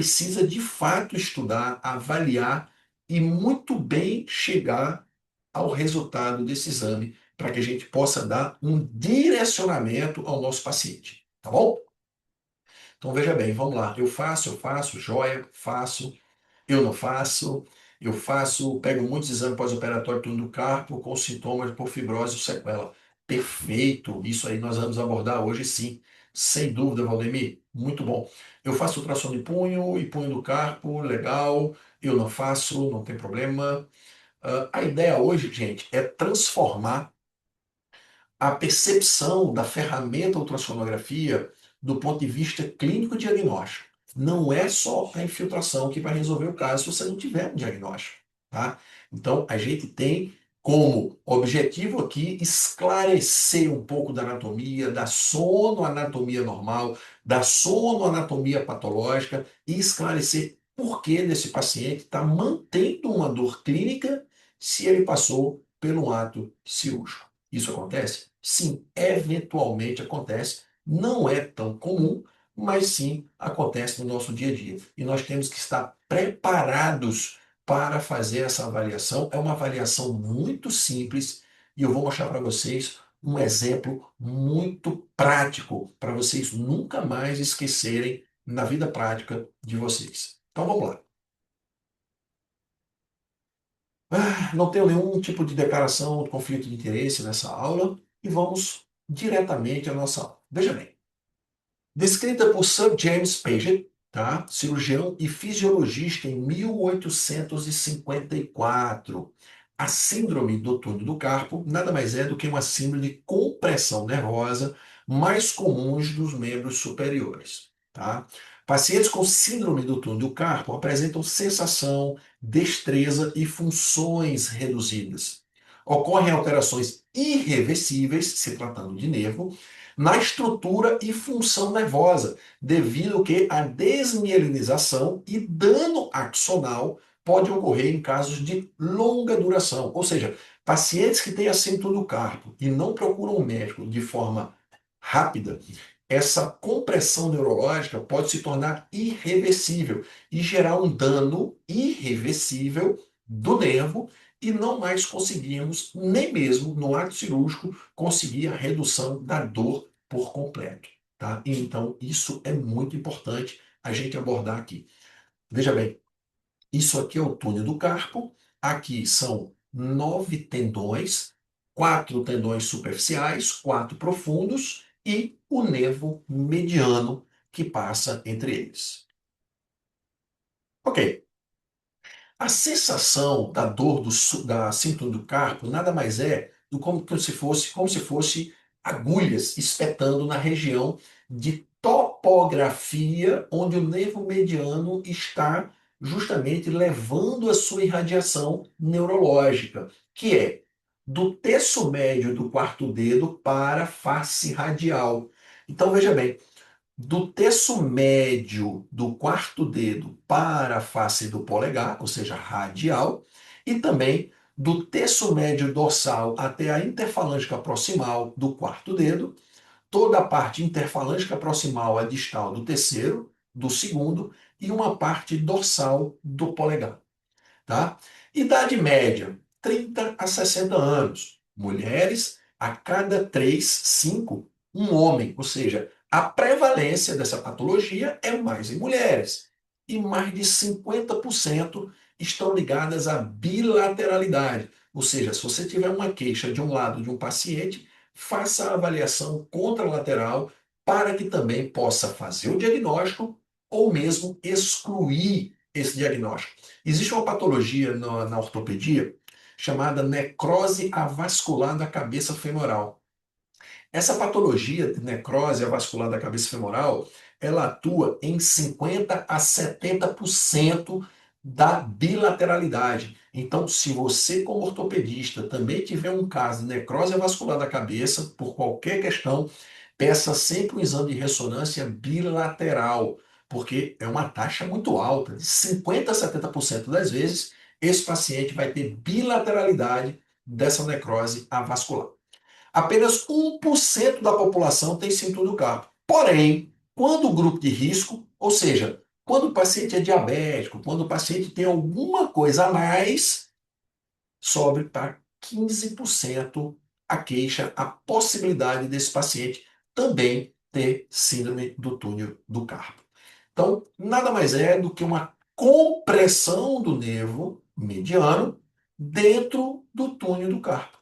precisa de fato estudar, avaliar e muito bem chegar ao resultado desse exame para que a gente possa dar um direcionamento ao nosso paciente, tá bom? Então veja bem, vamos lá. Eu faço, joia, faço, eu não faço, eu faço, pego muitos exames pós-operatório túnel do carpo com sintomas por fibrose ou sequela. Perfeito, isso aí nós vamos abordar hoje sim. Sem dúvida, Valdemir, muito bom. Eu faço ultrassom de punho e punho do carpo, legal. Eu não faço, não tem problema. A ideia hoje, gente, é transformar a percepção da ferramenta ultrassonografia do ponto de vista clínico-diagnóstico. Não é só a infiltração que vai resolver o caso se você não tiver um diagnóstico, tá? Então, a gente tem como objetivo aqui esclarecer um pouco da anatomia, da sonoanatomia normal, da sonoanatomia patológica e esclarecer por que desse paciente está mantendo uma dor clínica se ele passou por um ato cirúrgico. Isso acontece? Sim, eventualmente acontece. Não é tão comum, mas sim acontece no nosso dia a dia. E nós temos que estar preparados para fazer essa avaliação. É uma avaliação muito simples e eu vou mostrar para vocês um exemplo muito prático para vocês nunca mais esquecerem na vida prática de vocês. Então vamos lá. Não tenho nenhum tipo de declaração de conflito de interesse nessa aula e vamos diretamente à nossa aula. Veja bem, descrita por Sir James Paget, tá? Cirurgião e fisiologista em 1854, a síndrome do túnel do carpo nada mais é do que uma síndrome de compressão nervosa mais comuns dos membros superiores, tá? Pacientes com síndrome do túnel do carpo apresentam sensação, destreza e funções reduzidas. Ocorrem alterações irreversíveis, se tratando de nervo, na estrutura e função nervosa, devido que a desmielinização e dano axonal pode ocorrer em casos de longa duração. Ou seja, pacientes que têm assento do carpo e não procuram um médico de forma rápida, essa compressão neurológica pode se tornar irreversível e gerar um dano irreversível do nervo e não mais conseguimos, nem mesmo no ato cirúrgico, conseguir a redução da dor por completo, tá? Então, isso é muito importante a gente abordar aqui. Veja bem, isso aqui é o túnel do carpo, aqui são 9 tendões, 4 tendões superficiais, 4 profundos e o nervo mediano que passa entre eles. Ok, a sensação da dor da síntoma do carpo nada mais é do como se fosse agulhas espetando na região de topografia onde o nervo mediano está justamente levando a sua irradiação neurológica, que é do terço médio do quarto dedo para a face radial. Então veja bem, do terço médio do quarto dedo para a face do polegar, ou seja, radial, e também do terço médio dorsal até a interfalângica proximal do quarto dedo, toda a parte interfalângica proximal a distal do terceiro, do segundo, e uma parte dorsal do polegar. Tá? Idade média, 30 a 60 anos. Mulheres, a cada 3, 5, um homem. Ou seja, a prevalência dessa patologia é mais em mulheres. E mais de 50% estão ligadas à bilateralidade. Ou seja, se você tiver uma queixa de um lado de um paciente, faça a avaliação contralateral para que também possa fazer o diagnóstico ou mesmo excluir esse diagnóstico. Existe uma patologia na ortopedia chamada necrose avascular da cabeça femoral. Essa patologia de necrose avascular da cabeça femoral, ela atua em 50 a 70% da bilateralidade. Então, se você, como ortopedista, também tiver um caso de necrose avascular da cabeça, por qualquer questão, peça sempre um exame de ressonância bilateral, porque é uma taxa muito alta, de 50 a 70% das vezes, esse paciente vai ter bilateralidade dessa necrose avascular. Apenas 1% da população tem síntoma do carpo. Porém, quando o grupo de risco, ou seja, Quando o paciente é diabético, quando o paciente tem alguma coisa a mais, sobe para 15% a queixa, a possibilidade desse paciente também ter síndrome do túnel do carpo. Então, nada mais é do que uma compressão do nervo mediano dentro do túnel do carpo.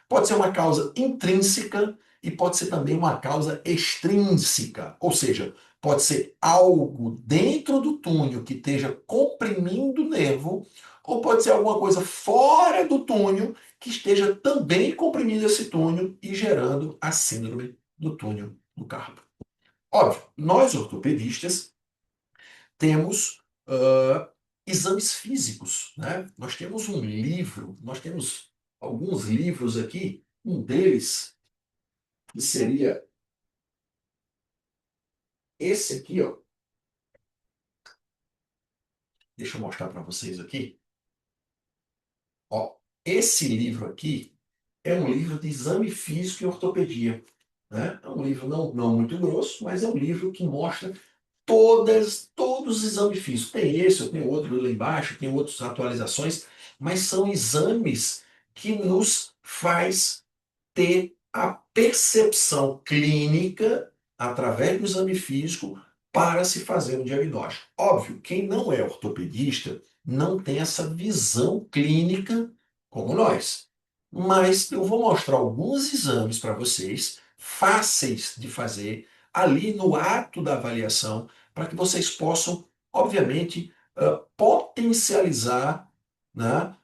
Pode ser uma causa intrínseca e pode ser também uma causa extrínseca, ou seja, pode ser algo dentro do túnel que esteja comprimindo o nervo, ou pode ser alguma coisa fora do túnel que esteja também comprimindo esse túnel e gerando a síndrome do túnel do carpo. Óbvio, nós ortopedistas temos exames físicos, né? Nós temos um livro, nós temos alguns livros aqui, um deles que seria esse aqui, ó. Deixa eu mostrar para vocês aqui. Ó, esse livro aqui é um livro de exame físico e ortopedia, né? É um livro não muito grosso, mas é um livro que mostra todos os exames físicos. Tem esse, eu tenho outro lá embaixo, tem outras atualizações, mas são exames que nos faz ter a percepção clínica através do exame físico para se fazer um diagnóstico. Óbvio, quem não é ortopedista não tem essa visão clínica como nós. Mas eu vou mostrar alguns exames para vocês, fáceis de fazer, ali no ato da avaliação, para que vocês possam, obviamente, potencializar, né,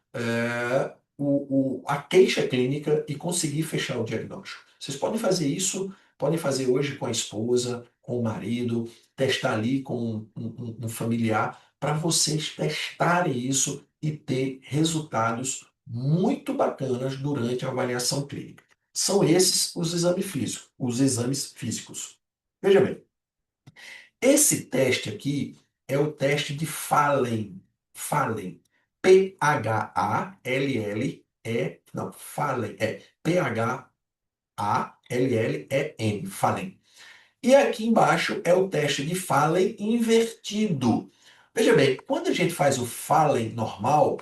a queixa clínica e conseguir fechar o diagnóstico. Vocês podem fazer isso, podem fazer hoje com a esposa, com o marido, testar ali com um familiar, para vocês testarem isso e ter resultados muito bacanas durante a avaliação clínica. São esses os exames físicos, os exames físicos. Veja bem, esse teste aqui é o teste de Fallen. Fallen. P-H-A-L-L-E. Não, Fallen. É P-H-A-L-L-E-N. Fallen. E aqui embaixo é o teste de Fallen invertido. Veja bem, quando a gente faz o Fallen normal,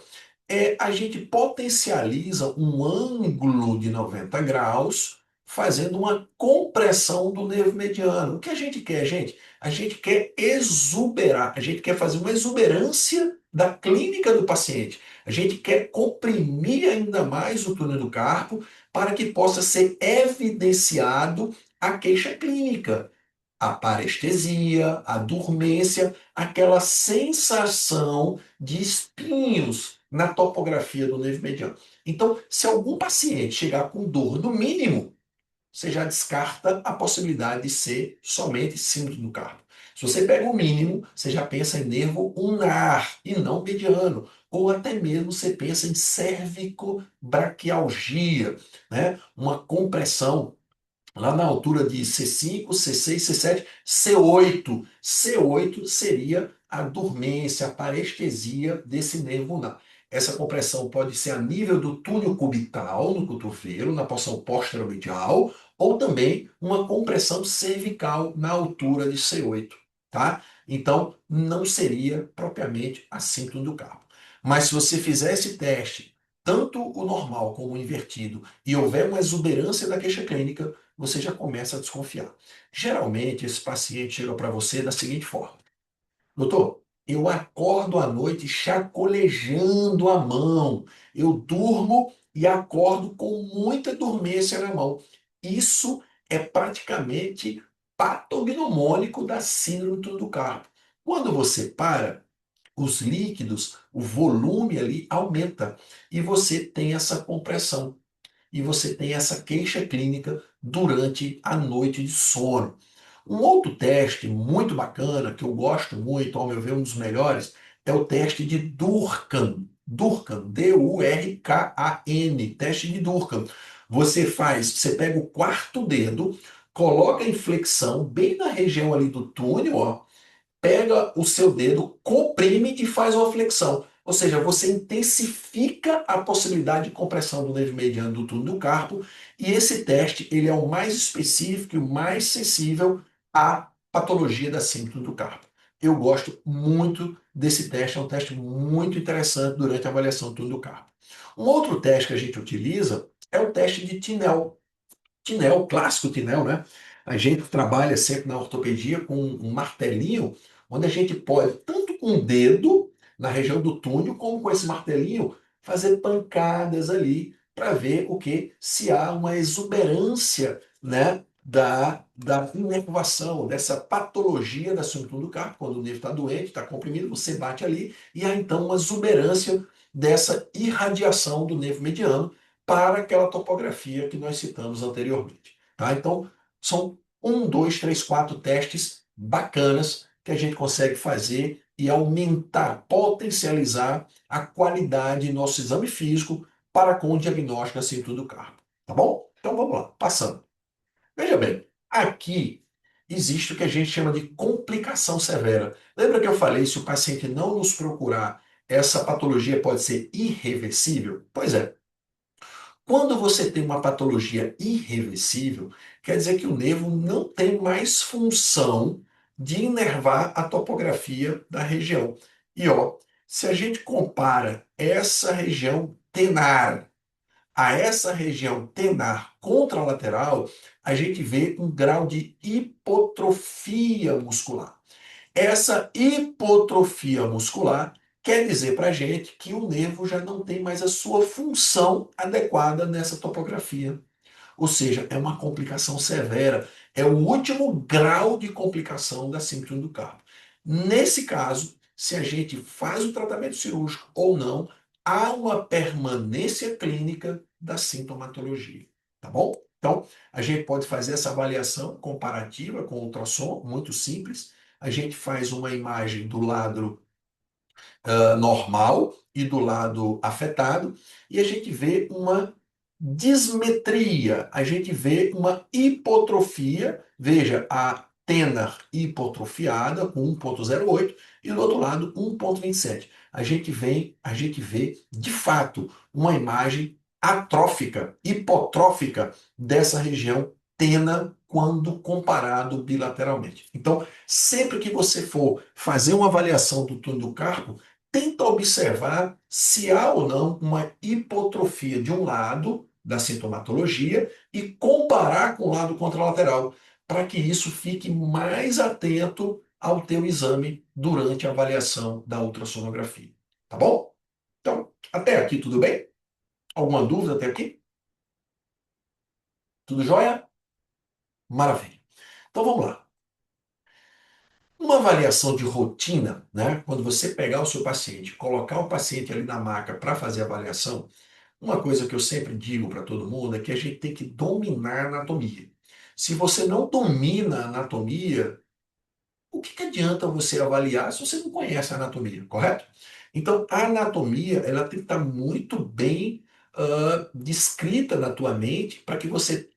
a gente potencializa um ângulo de 90 graus, fazendo uma compressão do nervo mediano. O que a gente quer, gente? A gente quer exuberar, a gente quer fazer uma exuberância da clínica do paciente. A gente quer comprimir ainda mais o túnel do carpo para que possa ser evidenciado a queixa clínica, a parestesia, a dormência, aquela sensação de espinhos na topografia do nervo mediano. Então, se algum paciente chegar com dor no mínimo, você já descarta a possibilidade de ser somente síndrome do carpo. Se você pega o mínimo, você já pensa em nervo ulnar e não mediano. Ou até mesmo você pensa em cervicobraquialgia, né? Uma compressão lá na altura de C5, C6, C7, C8. C8 seria a dormência, a parestesia desse nervo ulnar. Essa compressão pode ser a nível do túnel cubital, no cotovelo, na porção posteromedial, ou também uma compressão cervical na altura de C8, tá? Então, não seria propriamente a síndrome do carpo. Mas se você fizer esse teste, tanto o normal como o invertido, e houver uma exuberância da queixa clínica, você já começa a desconfiar. Geralmente, esse paciente chega para você da seguinte forma: doutor, eu acordo à noite chacolejando a mão, eu durmo e acordo com muita dormência na mão. Isso é praticamente patognomônico da síndrome do túnel do carpo. Quando você para, os líquidos, o volume ali aumenta e você tem essa compressão e você tem essa queixa clínica durante a noite de sono. Um outro teste muito bacana, que eu gosto muito, ao meu ver, um dos melhores, é o teste de Durkheim. Durkheim, D-U-R-K-A-N, teste de Durkheim. Você pega o quarto dedo, coloca em flexão, bem na região ali do túnel, ó, pega o seu dedo, comprime e faz uma flexão. Ou seja, você intensifica a possibilidade de compressão do nervo mediano do túnel do carpo, e esse teste ele é o mais específico e o mais sensível à patologia da síndrome do carpo. eu gosto muito desse teste, é um teste muito interessante durante a avaliação do túnel do carpo. Um outro teste que a gente utiliza é o teste de Tinel. Tinel, clássico Tinel, né? A gente trabalha sempre na ortopedia com um martelinho, onde a gente pode, tanto com o dedo, na região do túnel, como com esse martelinho, fazer pancadas ali para ver o que? Se há uma exuberância, né? Da inervação, dessa patologia da síndrome do túnel do carpo, quando o nervo está doente, está comprimido, você bate ali e há então uma exuberância dessa irradiação do nervo mediano para aquela topografia que nós citamos anteriormente. Tá? Então, são um, dois, três, quatro testes bacanas que a gente consegue fazer e aumentar, potencializar a qualidade do nosso exame físico para com o diagnóstico da síndrome do carpo. Tá bom? Então vamos lá, passando. Veja bem, aqui existe o que a gente chama de complicação severa. Lembra que eu falei, se o paciente não nos procurar, essa patologia pode ser irreversível? Pois é, quando você tem uma patologia irreversível, quer dizer que o nervo não tem mais função de inervar a topografia da região. E ó, se a gente compara essa região tenar a essa região tenar contralateral, a gente vê um grau de hipotrofia muscular. Essa hipotrofia muscular quer dizer para a gente que o nervo já não tem mais a sua função adequada nessa topografia. Ou seja, é uma complicação severa, é o último grau de complicação da síndrome do carpo. Nesse caso, se a gente faz o tratamento cirúrgico ou não, há uma permanência clínica da sintomatologia. Tá bom? Então, a gente pode fazer essa avaliação comparativa com ultrassom, muito simples. A gente faz uma imagem do lado normal e do lado afetado, e a gente vê uma dismetria, a gente vê uma hipotrofia, veja, a tenar hipotrofiada com 1,08 e do outro lado 1,27. A gente vê de fato uma imagem atrófica, hipotrófica dessa região tena quando comparado bilateralmente. Então, sempre que você for fazer uma avaliação do túnel do carpo, tenta observar se há ou não uma hipotrofia de um lado da sintomatologia e comparar com o lado contralateral, para que isso fique mais atento ao teu exame durante a avaliação da ultrassonografia. Tá bom? Então, até aqui tudo bem? Alguma dúvida até aqui? Tudo jóia? Maravilha. Então vamos lá. Uma avaliação de rotina, né? Quando você pegar o seu paciente, colocar o paciente ali na maca para fazer a avaliação, uma coisa que eu sempre digo para todo mundo é que a gente tem que dominar a anatomia. Se você não domina a anatomia, o que adianta você avaliar se você não conhece a anatomia, correto? Então, a anatomia ela tem que estar muito bem descrita na tua mente para que você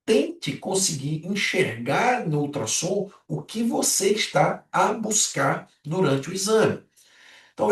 tente conseguir enxergar no ultrassom o que você está a buscar durante o exame. Então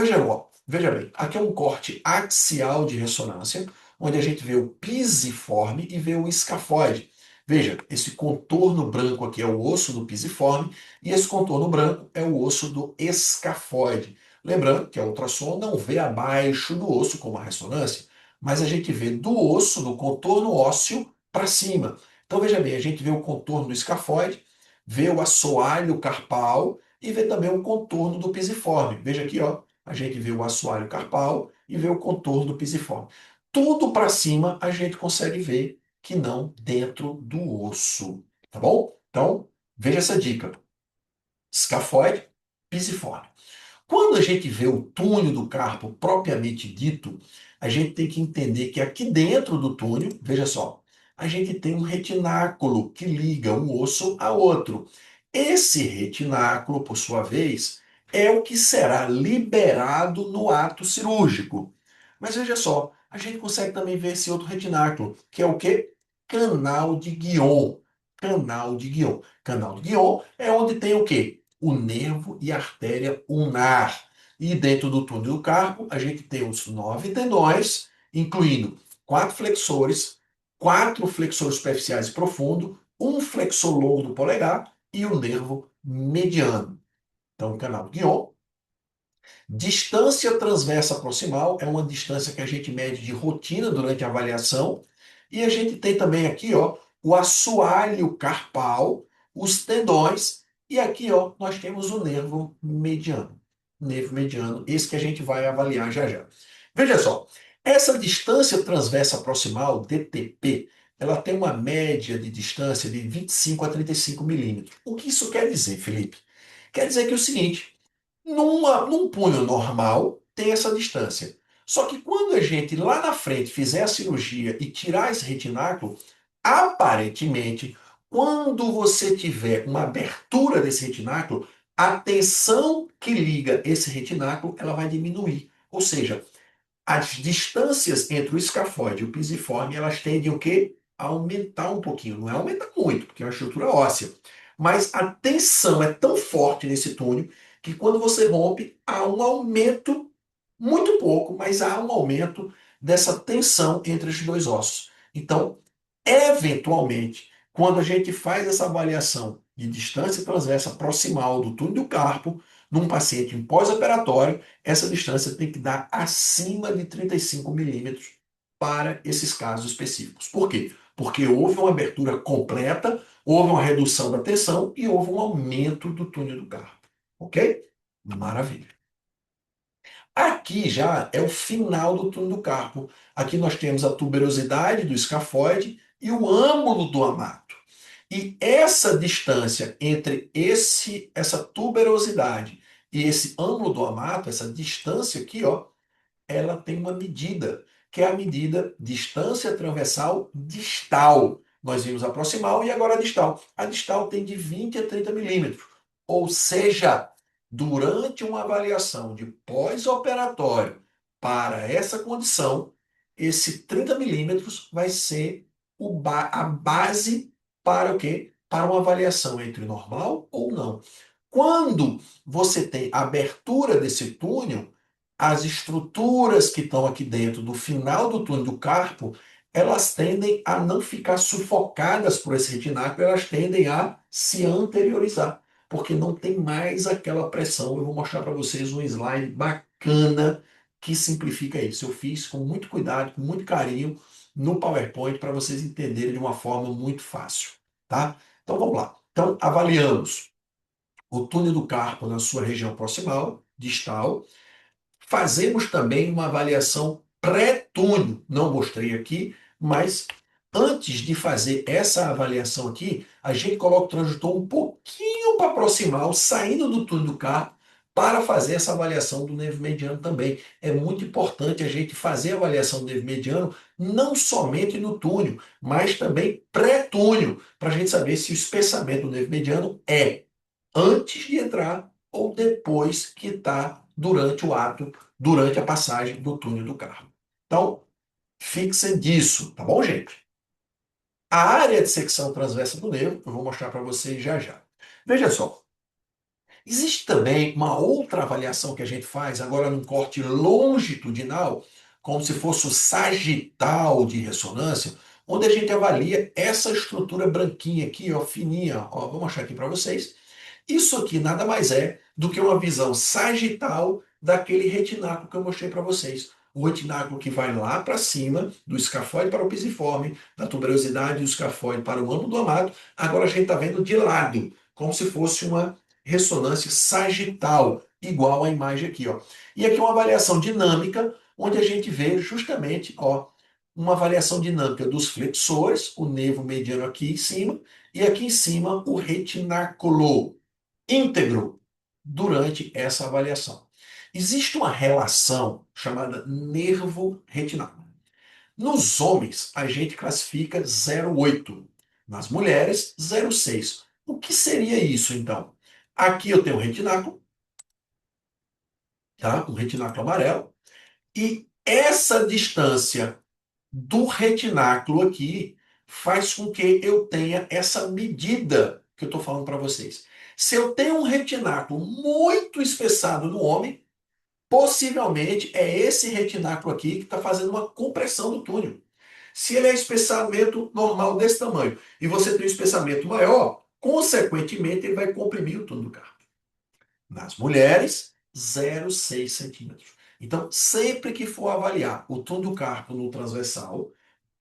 veja bem, aqui é um corte axial de ressonância, onde a gente vê o pisiforme e vê o escafoide. Veja, esse contorno branco aqui é o osso do pisiforme e esse contorno branco é o osso do escafoide. Lembrando que a ultrassom não vê abaixo do osso como a ressonância, mas a gente vê do osso, do contorno ósseo, para cima. Então veja bem, a gente vê o contorno do escafoide, vê o assoalho carpal e vê também o contorno do pisiforme. Veja aqui, ó, a gente vê o assoalho carpal e vê o contorno do pisiforme. Tudo para cima a gente consegue ver, que não dentro do osso, tá bom? Então, veja essa dica. Escafoide, pisiforme. Quando a gente vê o túnel do carpo propriamente dito, a gente tem que entender que aqui dentro do túnel, veja só, a gente tem um retináculo que liga um osso a outro. Esse retináculo, por sua vez, é o que será liberado no ato cirúrgico. Mas veja só, a gente consegue também ver esse outro retináculo, que é o quê? Canal de Guion. Canal de Guion. Canal de Guion é onde tem o quê? O nervo e a artéria ulnar. E dentro do túnel do carpo, a gente tem os 9 tendões, incluindo 4 flexores, 4 flexores superficiais profundos, um flexor longo do polegar e o nervo mediano. Então, canal Guion. Distância transversa proximal é uma distância que a gente mede de rotina durante a avaliação. E a gente tem também aqui, ó, o assoalho carpal, os tendões, e aqui, ó, nós temos o nervo mediano. Nervo mediano, esse que a gente vai avaliar já já. Veja só, essa distância transversa proximal, DTP, ela tem uma média de distância de 25 a 35 milímetros. O que isso quer dizer, Felipe? Quer dizer que é o seguinte, num punho normal, tem essa distância. Só que quando a gente lá na frente fizer a cirurgia e tirar esse retináculo, aparentemente, quando você tiver uma abertura desse retináculo, a tensão que liga esse retináculo, ela vai diminuir. Ou seja, as distâncias entre o escafoide e o pisiforme, elas tendem o quê? A aumentar um pouquinho. Não é aumentar muito, porque é uma estrutura óssea. Mas a tensão é tão forte nesse túnel que quando você rompe, há um aumento, muito pouco, mas há um aumento dessa tensão entre os dois ossos. Então, eventualmente, quando a gente faz essa avaliação de distância transversa proximal do túnel do carpo, num paciente em pós-operatório, essa distância tem que dar acima de 35 milímetros para esses casos específicos. Por quê? Porque houve uma abertura completa, houve uma redução da tensão e houve um aumento do túnel do carpo. Ok? Maravilha. Aqui já é o final do túnel do carpo. Aqui nós temos a tuberosidade do escafoide e o âmulo do amato. E essa distância entre essa tuberosidade e esse âmulo do amato, essa distância aqui, ó, ela tem uma medida, que é a medida distância transversal distal. Nós vimos a proximal e agora a distal. A distal tem de 20 a 30 milímetros. Ou seja, durante uma avaliação de pós-operatório para essa condição, esse 30 milímetros vai ser a base para o quê? Para uma avaliação entre normal ou não. Quando você tem a abertura desse túnel, as estruturas que estão aqui dentro do final do túnel do carpo, elas tendem a não ficar sufocadas por esse retináculo, elas tendem a se anteriorizar, porque não tem mais aquela pressão. Eu vou mostrar para vocês um slide bacana que simplifica isso. Eu fiz com muito cuidado, com muito carinho no PowerPoint para vocês entenderem de uma forma muito fácil, tá? Então vamos lá. Então avaliamos o túnel do carpo na sua região proximal, distal. Fazemos também uma avaliação pré-túnel, não mostrei aqui, mas antes de fazer essa avaliação aqui, a gente coloca o transdutor um pouquinho para proximal, saindo do túnel do carpo, para fazer essa avaliação do nervo mediano também. É muito importante a gente fazer a avaliação do nervo mediano não somente no túnel, mas também pré-túnel, para a gente saber se o espessamento do nervo mediano é antes de entrar ou depois que está durante o ato, durante a passagem do túnel do carro. Então, fixem disso, tá bom, gente? A área de secção transversa do nervo, eu vou mostrar para vocês já já. Veja só, existe também uma outra avaliação que a gente faz, agora num corte longitudinal, como se fosse o sagital de ressonância, onde a gente avalia essa estrutura branquinha aqui, ó, fininha, ó, vou mostrar aqui para vocês. Isso aqui nada mais é do que uma visão sagital daquele retináculo que eu mostrei para vocês. O retináculo que vai lá para cima, do escafoide para o pisiforme, da tuberosidade do escafoide para o âmago do amado. Agora a gente está vendo de lado, como se fosse uma ressonância sagital, igual à imagem aqui, ó. E aqui uma avaliação dinâmica, onde a gente vê justamente, ó, uma avaliação dinâmica dos flexores, o nervo mediano aqui em cima, e aqui em cima o retináculo íntegro durante essa avaliação. Existe uma relação chamada nervo retinal. Nos homens, a gente classifica 0,8. Nas mulheres, 0,6. O que seria isso, então? Aqui eu tenho um retináculo, tá? Um retináculo amarelo. E essa distância do retináculo aqui faz com que eu tenha essa medida que eu estou falando para vocês. Se eu tenho um retináculo muito espessado no homem, possivelmente é esse retináculo aqui que está fazendo uma compressão do túnel. Se ele é espessamento normal desse tamanho e você tem um espessamento maior, consequentemente ele vai comprimir o túnel do carpo. Nas mulheres, 0,6 centímetros. Então, sempre que for avaliar o túnel do carpo no transversal,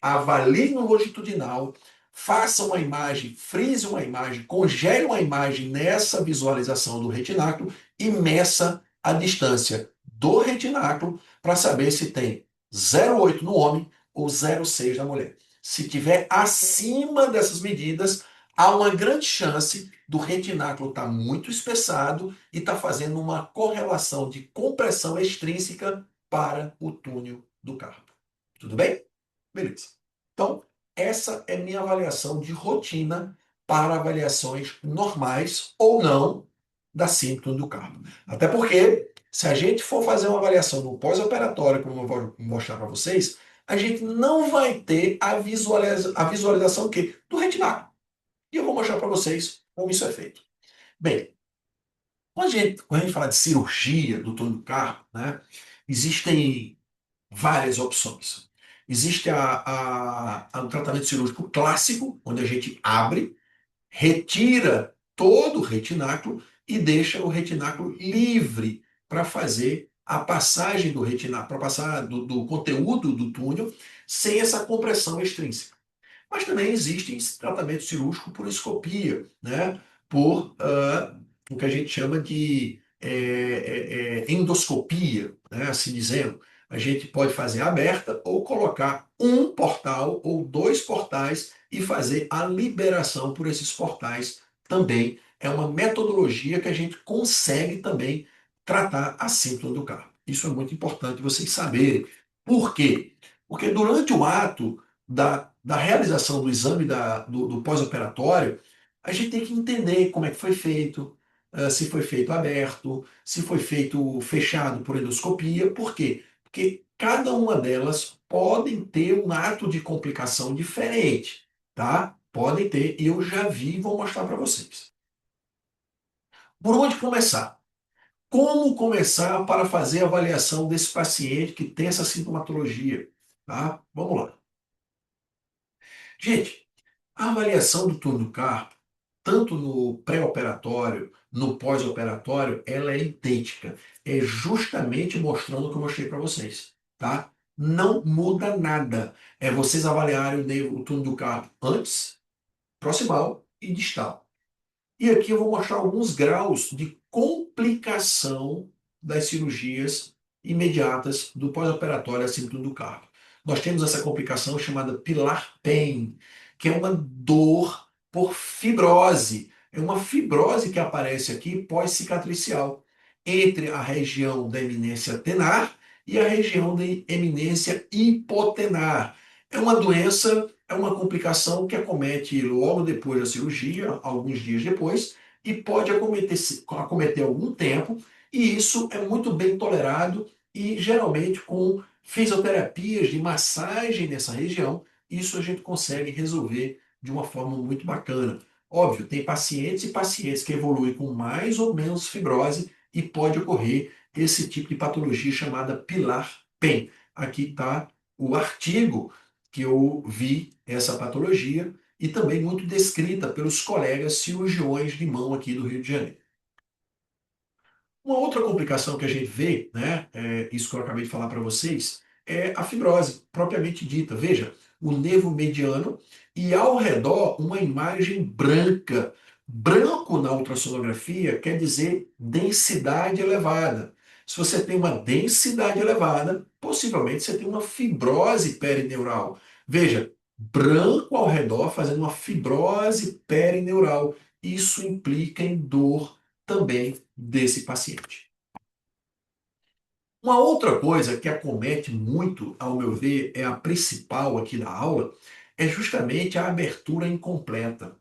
avalie no longitudinal, faça uma imagem, frise uma imagem, congele uma imagem nessa visualização do retináculo e meça a distância do retináculo para saber se tem 0,8 no homem ou 0,6 na mulher. Se tiver acima dessas medidas, há uma grande chance do retináculo estar muito espessado e estar fazendo uma correlação de compressão extrínseca para o túnel do carpo. Tudo bem? Beleza. Então, essa é minha avaliação de rotina para avaliações normais ou não da síndrome do carpo. Até porque, se a gente for fazer uma avaliação no pós-operatório, como eu vou mostrar para vocês, a gente não vai ter a visualização o quê? Do retináculo. E eu vou mostrar para vocês como isso é feito. Bem, quando a gente fala de cirurgia do túnel do carpo, né, existem várias opções. Existe o tratamento cirúrgico clássico, onde a gente abre, retira todo o retináculo e deixa o retináculo livre para fazer a passagem do retináculo, para passar do conteúdo do túnel, sem essa compressão extrínseca. Mas também existe tratamento cirúrgico por escopia, né? Por o que a gente chama de endoscopia, né? Assim dizendo. A gente pode fazer aberta ou colocar um portal ou dois portais e fazer a liberação por esses portais também. É uma metodologia que a gente consegue também tratar a síntoma do carpo. Isso é muito importante vocês saberem. Por quê? Porque durante o ato da realização do exame do pós-operatório, a gente tem que entender como é que foi feito, se foi feito aberto, se foi feito fechado por endoscopia. Por quê? Porque cada uma delas podem ter um ato de complicação diferente, tá? Podem ter, e eu já vi e vou mostrar para vocês. Por onde começar? Como começar para fazer a avaliação desse paciente que tem essa sintomatologia? Tá? Vamos lá. Gente, a avaliação do turno do carpo, tanto no pré-operatório, no pós-operatório, ela é idêntica. É justamente mostrando o que eu mostrei para vocês, tá? Não muda nada. É vocês avaliarem o turno do carpo antes, proximal e distal. E aqui eu vou mostrar alguns graus de complicação das cirurgias imediatas do pós-operatório acima do carpo. Nós temos essa complicação chamada pilar pain, que é uma dor por fibrose. É uma fibrose que aparece aqui pós-cicatricial, entre a região da eminência tenar e a região da eminência hipotenar. É uma doença, é uma complicação que acomete logo depois da cirurgia, alguns dias depois, e pode acometer algum tempo, e isso é muito bem tolerado e geralmente com fisioterapias de massagem nessa região, isso a gente consegue resolver de uma forma muito bacana. Óbvio, tem pacientes e pacientes que evoluem com mais ou menos fibrose e pode ocorrer esse tipo de patologia chamada pilar PEN. Aqui está o artigo que eu vi essa patologia e também muito descrita pelos colegas cirurgiões de mão aqui do Rio de Janeiro. Uma outra complicação que a gente vê, né, isso que eu acabei de falar para vocês, é a fibrose, propriamente dita. Veja, o nervo mediano e ao redor uma imagem branca. Branco na ultrassonografia quer dizer densidade elevada. Se você tem uma densidade elevada, possivelmente você tem uma fibrose perineural. Veja, branco ao redor fazendo uma fibrose perineural. Isso implica em dor também desse paciente. Uma outra coisa que acomete muito, ao meu ver, é a principal aqui da aula, é justamente a abertura incompleta.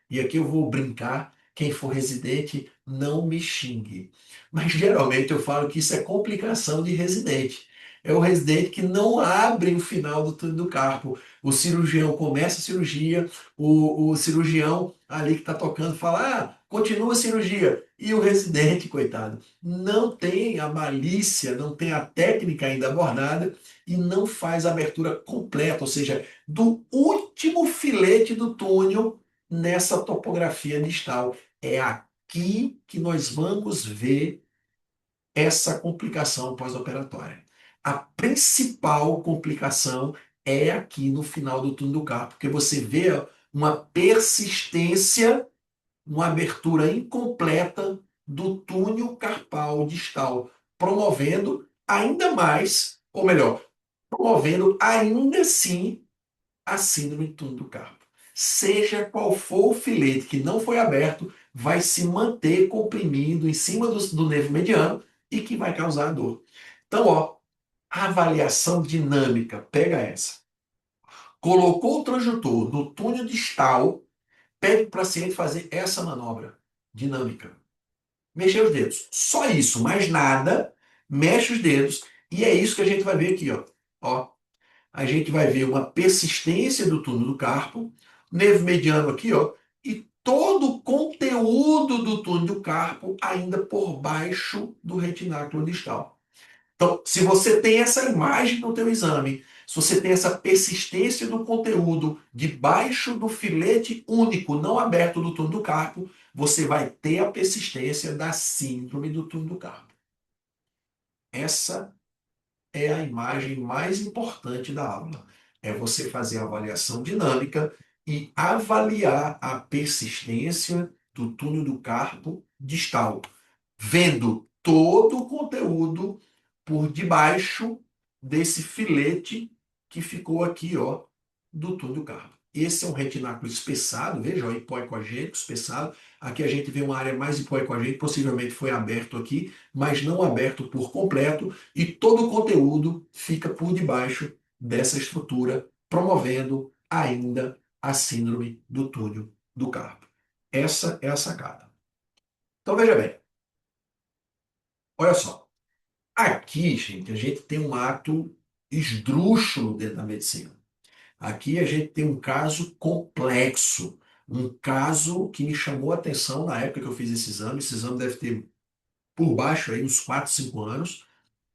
E aqui eu vou brincar, quem for residente, não me xingue. Mas geralmente eu falo que isso é complicação de residente. É o residente que não abre o final do túnel do carpo. O cirurgião começa a cirurgia, o cirurgião ali que está tocando fala, continua a cirurgia. E o residente, coitado, não tem a malícia, não tem a técnica ainda abordada e não faz a abertura completa, ou seja, do último filete do túnel nessa topografia distal. É a aqui que nós vamos ver essa complicação pós-operatória. A principal complicação é aqui no final do túnel do carpo, porque você vê uma persistência, uma abertura incompleta do túnel carpal distal, promovendo ainda mais, ou melhor, promovendo ainda assim a síndrome do túnel do carpo. Seja qual for o filete que não foi aberto, vai se manter comprimido em cima do nervo mediano e que vai causar dor. Então, ó, avaliação dinâmica, pega essa. Colocou o transdutor no túnel distal, pede para o paciente fazer essa manobra dinâmica. Mexer os dedos. Só isso, mais nada. Mexe os dedos. E é isso que a gente vai ver aqui, ó. Ó, a gente vai ver uma persistência do túnel do carpo, nervo mediano aqui, ó, e todo o conteúdo do túnel do carpo ainda por baixo do retináculo distal. Então, se você tem essa imagem no teu exame, se você tem essa persistência do conteúdo debaixo do filete único não aberto do túnel do carpo, você vai ter a persistência da síndrome do túnel do carpo. Essa é a imagem mais importante da aula. É você fazer a avaliação dinâmica e avaliar a persistência do túnel do carpo distal, vendo todo o conteúdo por debaixo desse filete que ficou aqui, ó, do túnel do carpo. Esse é um retináculo espessado, veja, ó, hipoecogênico, espessado. Aqui a gente vê uma área mais hipoecogênica, possivelmente foi aberto aqui, mas não aberto por completo, e todo o conteúdo fica por debaixo dessa estrutura, promovendo ainda a síndrome do túnel do carpo. Essa é a sacada. Então veja bem, olha só. Aqui, gente, a gente tem um ato esdrúxulo dentro da medicina. Aqui a gente tem um caso complexo, um caso que me chamou a atenção na época que eu fiz esse exame. Esse exame deve ter por baixo aí uns 4, 5 anos,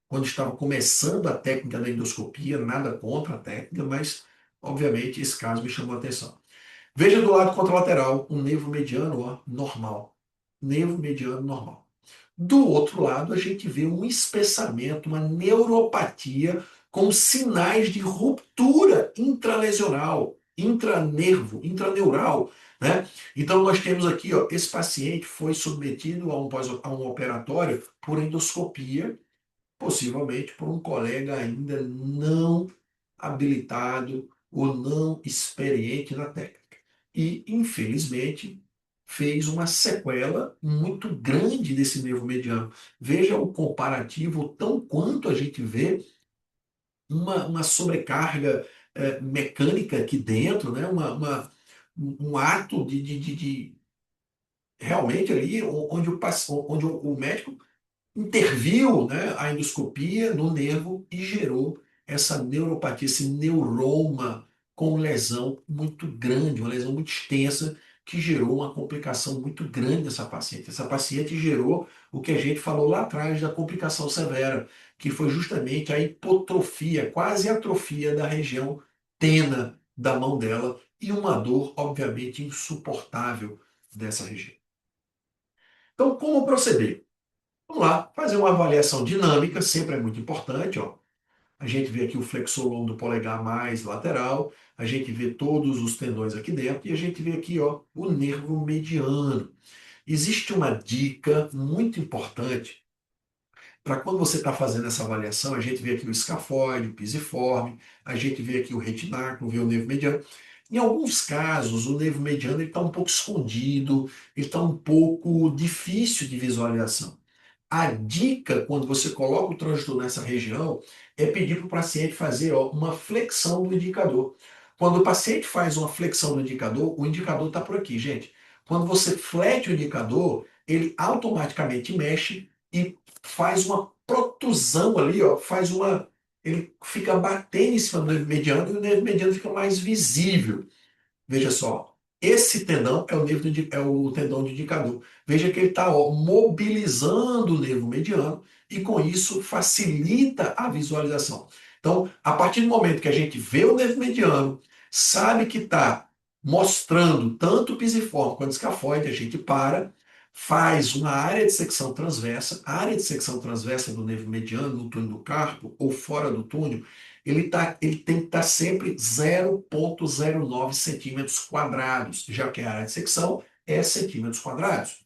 quando estava começando a técnica da endoscopia, nada contra a técnica, mas obviamente esse caso me chamou a atenção. Veja do lado contralateral, um nervo mediano, ó, normal. Nervo mediano normal. Do outro lado, a gente vê um espessamento, uma neuropatia com sinais de ruptura intralesional, intranervo, intraneural, né? Então nós temos aqui, ó, esse paciente foi submetido a um operatório por endoscopia, possivelmente por um colega ainda não habilitado ou não experiente na técnica. E, infelizmente, fez uma sequela muito grande desse nervo mediano. Veja o comparativo, tão quanto a gente vê uma sobrecarga mecânica aqui dentro, né? Um ato de realmente ali onde o médico interviu, né, a endoscopia no nervo e gerou essa neuropatia, esse neuroma com lesão muito grande, uma lesão muito extensa, que gerou uma complicação muito grande dessa paciente. Essa paciente gerou o que a gente falou lá atrás da complicação severa, que foi justamente a hipotrofia, quase atrofia da região tena da mão dela e uma dor, obviamente, insuportável dessa região. Então, como proceder? Vamos lá, fazer uma avaliação dinâmica, sempre é muito importante, ó. A gente vê aqui o flexor longo do polegar mais lateral, a gente vê todos os tendões aqui dentro e a gente vê aqui, ó, o nervo mediano. Existe uma dica muito importante para quando você está fazendo essa avaliação, a gente vê aqui o escafoide, o pisiforme, a gente vê aqui o retináculo, vê o nervo mediano. Em alguns casos, o nervo mediano está um pouco escondido, ele está um pouco difícil de visualização. A dica, quando você coloca o transdutor nessa região, é pedir para o paciente fazer, ó, uma flexão do indicador. Quando o paciente faz uma flexão do indicador, o indicador está por aqui, gente. Quando você flete o indicador, ele automaticamente mexe e faz uma protusão ali, ó, faz uma. Ele fica batendo em cima do nervo mediano e o nervo mediano fica mais visível. Veja só, esse tendão é o, é o tendão de indicador. Veja que ele está mobilizando o nervo mediano e com isso facilita a visualização. Então, a partir do momento que a gente vê o nervo mediano, sabe que está mostrando tanto o pisiforme quanto o escafoide, a gente para. faz uma área de secção transversa. A área de secção transversa do nervo mediano no túnel do carpo ou fora do túnel, ele tem que estar sempre 0,09 centímetros quadrados, já que a área de secção é centímetros quadrados.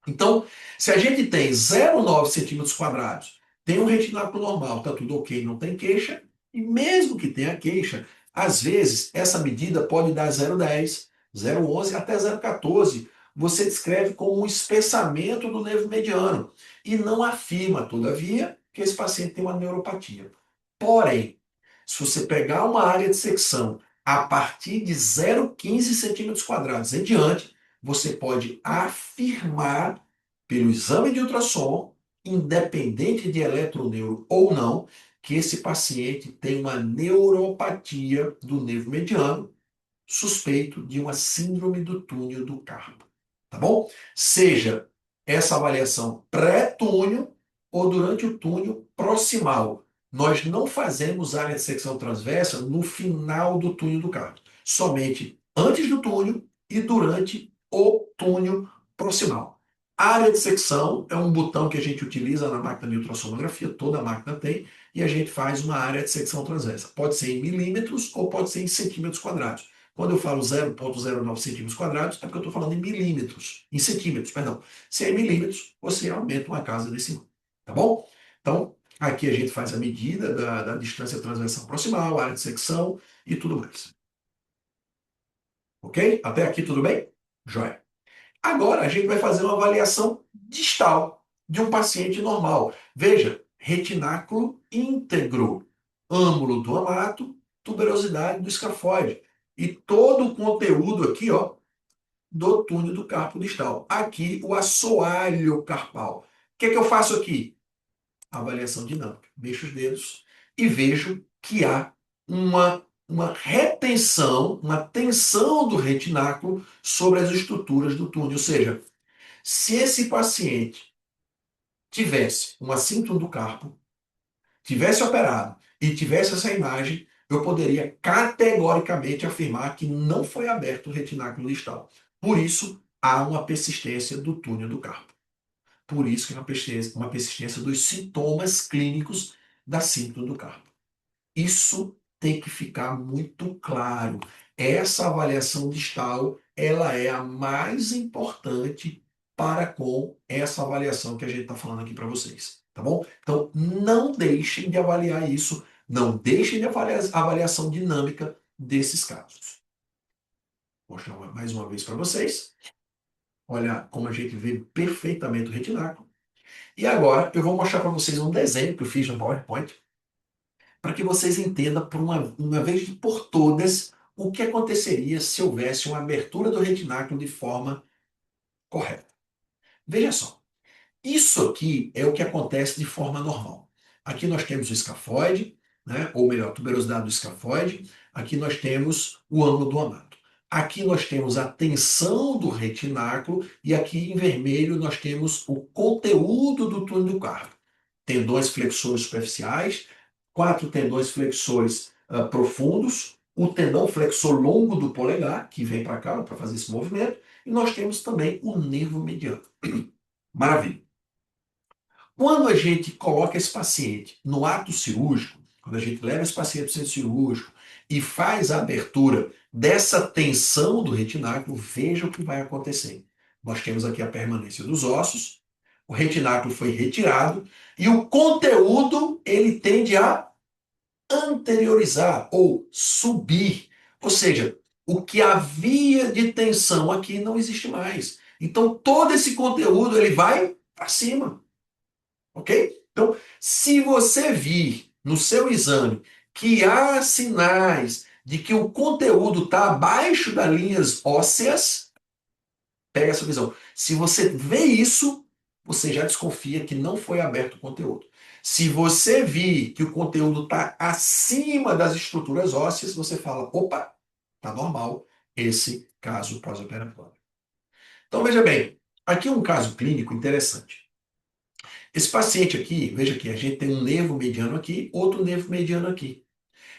Então, se a gente tem 0,9 centímetros quadrados, tem um retináculo normal, está tudo ok, não tem queixa, e mesmo que tenha queixa, às vezes essa medida pode dar 0,10, 0,11 até 0,14. Você descreve como um espessamento do nervo mediano e não afirma, todavia, que esse paciente tem uma neuropatia. Porém, se você pegar uma área de secção a partir de 0,15 centímetros quadrados em diante, você pode afirmar, pelo exame de ultrassom, independente de eletroneuro ou não, que esse paciente tem uma neuropatia do nervo mediano, suspeito de uma síndrome do túnel do carpo. Tá bom? Seja essa avaliação pré-túnel ou durante o túnel proximal. Nós não fazemos área de secção transversa no final do túnel do carpo, somente antes do túnel e durante o túnel proximal. A área de secção é um botão que a gente utiliza na máquina de ultrassonografia, toda máquina tem, e a gente faz uma área de secção transversa. Pode ser em milímetros ou pode ser em centímetros quadrados. Quando eu falo 0,09 centímetros quadrados, é porque eu estou falando em milímetros, em centímetros, perdão. Se é em milímetros, você aumenta uma casa decimal, tá bom? Então, aqui a gente faz a medida da distância transversal proximal, área de secção e tudo mais. Ok? Até aqui tudo bem? Joia. Agora a gente vai fazer uma avaliação distal de um paciente normal. Veja, retináculo íntegro, âmulo do amato, tuberosidade do escafoide. E todo o conteúdo aqui, ó, do túnel do carpo distal. Aqui o assoalho carpal. O que é que eu faço aqui? Avaliação dinâmica. Mexo os dedos e vejo que há uma retenção, uma tensão do retináculo sobre as estruturas do túnel. Ou seja, se esse paciente tivesse uma síntoma do carpo, tivesse operado e tivesse essa imagem, eu poderia categoricamente afirmar que não foi aberto o retináculo distal. Por isso, há uma persistência do túnel do carpo. Por isso que é uma persistência dos sintomas clínicos da síndrome do carpo. Isso tem que ficar muito claro. Essa avaliação distal, ela é a mais importante para com essa avaliação que a gente está falando aqui para vocês, tá bom? Então, não deixem de avaliar isso, não deixem de avaliar a avaliação dinâmica desses casos. Vou mostrar mais uma vez para vocês. Olha como a gente vê perfeitamente o retináculo. E agora eu vou mostrar para vocês um desenho que eu fiz no PowerPoint, para que vocês entendam por uma vez por todas o que aconteceria se houvesse uma abertura do retináculo de forma correta. Veja só, isso aqui é o que acontece de forma normal. Aqui nós temos o escafoide, né? Ou melhor, a tuberosidade do escafoide. Aqui nós temos o ângulo do amato. Aqui nós temos a tensão do retináculo e aqui em vermelho nós temos o conteúdo do túnel do carpo. Tendões flexores superficiais, 4 tendões flexores profundos, o tendão flexor longo do polegar, que vem para cá para fazer esse movimento, e nós temos também o nervo mediano. Maravilha. Quando a gente coloca esse paciente no ato cirúrgico, quando a gente leva esse paciente para o centro cirúrgico e faz a abertura dessa tensão do retináculo, veja o que vai acontecer. Nós temos aqui a permanência dos ossos, o retináculo foi retirado e o conteúdo ele tende a anteriorizar ou subir. Ou seja, o que havia de tensão aqui não existe mais. Então todo esse conteúdo ele vai para cima. Ok? Então, se você vir no seu exame que há sinais de que o conteúdo está abaixo das linhas ósseas, pega essa visão. Se você vê isso, você já desconfia que não foi aberto o conteúdo. Se você vir que o conteúdo está acima das estruturas ósseas, você fala, opa, está normal esse caso pós-operatório. Então, veja bem, aqui é um caso clínico interessante. Esse paciente aqui, veja aqui, a gente tem um nervo mediano aqui, outro nervo mediano aqui.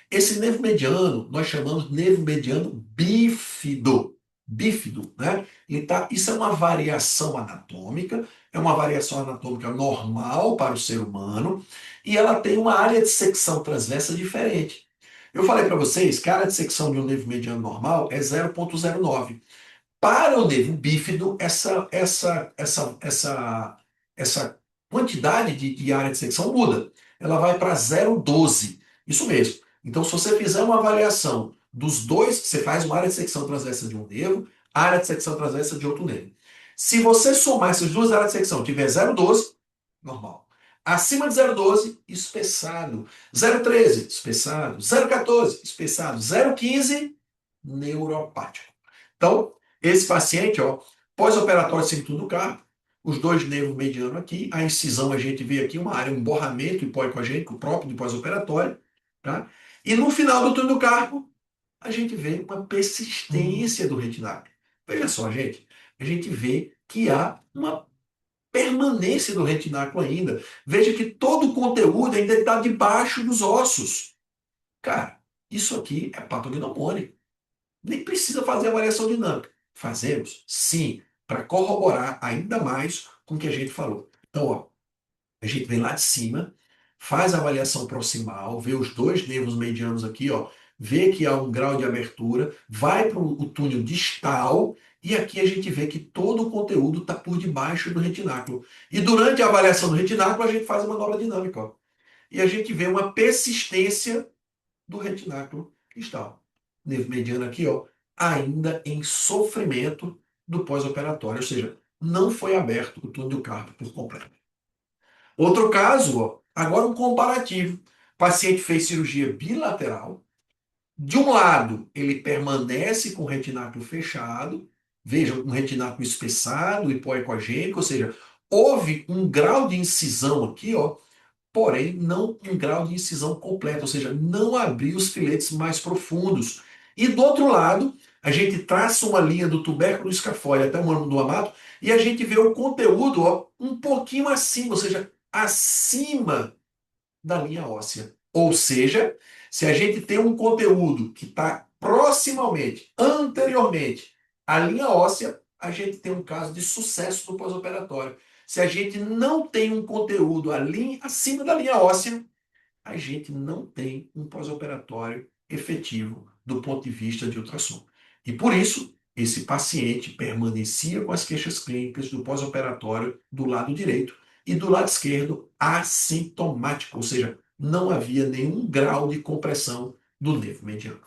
Esse nervo mediano, nós chamamos de nervo mediano bífido. bífido, né? Então, isso é uma variação anatômica, é uma variação anatômica normal para o ser humano, e ela tem uma área de secção transversa diferente. Eu falei para vocês que a área de secção de um nervo mediano normal é 0,09. Para o nervo bífido, essa quantidade de área de secção muda. Ela vai para 0,12. Isso mesmo. Então, se você fizer uma avaliação dos dois, você faz uma área de secção transversa de um nervo, área de secção transversa de outro nervo. Se você somar essas duas áreas de secção, tiver 0,12, normal. Acima de 0,12, espessado. 0,13, espessado. 0,14, espessado. 0,15, neuropático. Então, esse paciente, ó, pós-operatório cinto do carpo, os dois nervos medianos aqui, a incisão a gente vê aqui uma área, um borramento hipoecogênico próprio do pós-operatório, tá? E no final do túnel do carpo, a gente vê uma persistência do retináculo. Veja só, gente, a gente vê que há uma permanência do retináculo ainda. Veja que todo o conteúdo ainda está debaixo dos ossos. Cara, isso aqui é patognomônico. Nem precisa fazer avaliação dinâmica. Fazemos, sim, para corroborar ainda mais com o que a gente falou. Então, ó, a gente vem lá de cima, faz a avaliação proximal, vê os dois nervos medianos aqui, ó, vê que há um grau de abertura, vai para o túnel distal, e aqui a gente vê que todo o conteúdo está por debaixo do retináculo. E durante a avaliação do retináculo, a gente faz uma nova dinâmica, ó, e a gente vê uma persistência do retináculo distal. Nervo mediano aqui, ó, ainda em sofrimento do pós-operatório, ou seja, não foi aberto o túnel do carpo por completo. Outro caso, ó, agora um comparativo. O paciente fez cirurgia bilateral. De um lado, ele permanece com o retináculo fechado, veja, um retináculo espessado, hipoecogênico, ou seja, houve um grau de incisão aqui, ó, porém não um grau de incisão completo, ou seja, não abriu os filetes mais profundos. E do outro lado, a gente traça uma linha do tubérculo do escafole até o ângulo do amato e a gente vê o conteúdo, ó, um pouquinho acima, ou seja, acima da linha óssea. Ou seja, se a gente tem um conteúdo que está proximamente, anteriormente à linha óssea, a gente tem um caso de sucesso no pós-operatório. Se a gente não tem um conteúdo ali, acima da linha óssea, a gente não tem um pós-operatório efetivo do ponto de vista de ultrassom. E por isso, esse paciente permanecia com as queixas clínicas do pós-operatório do lado direito e do lado esquerdo assintomático, ou seja, não havia nenhum grau de compressão do nervo mediano.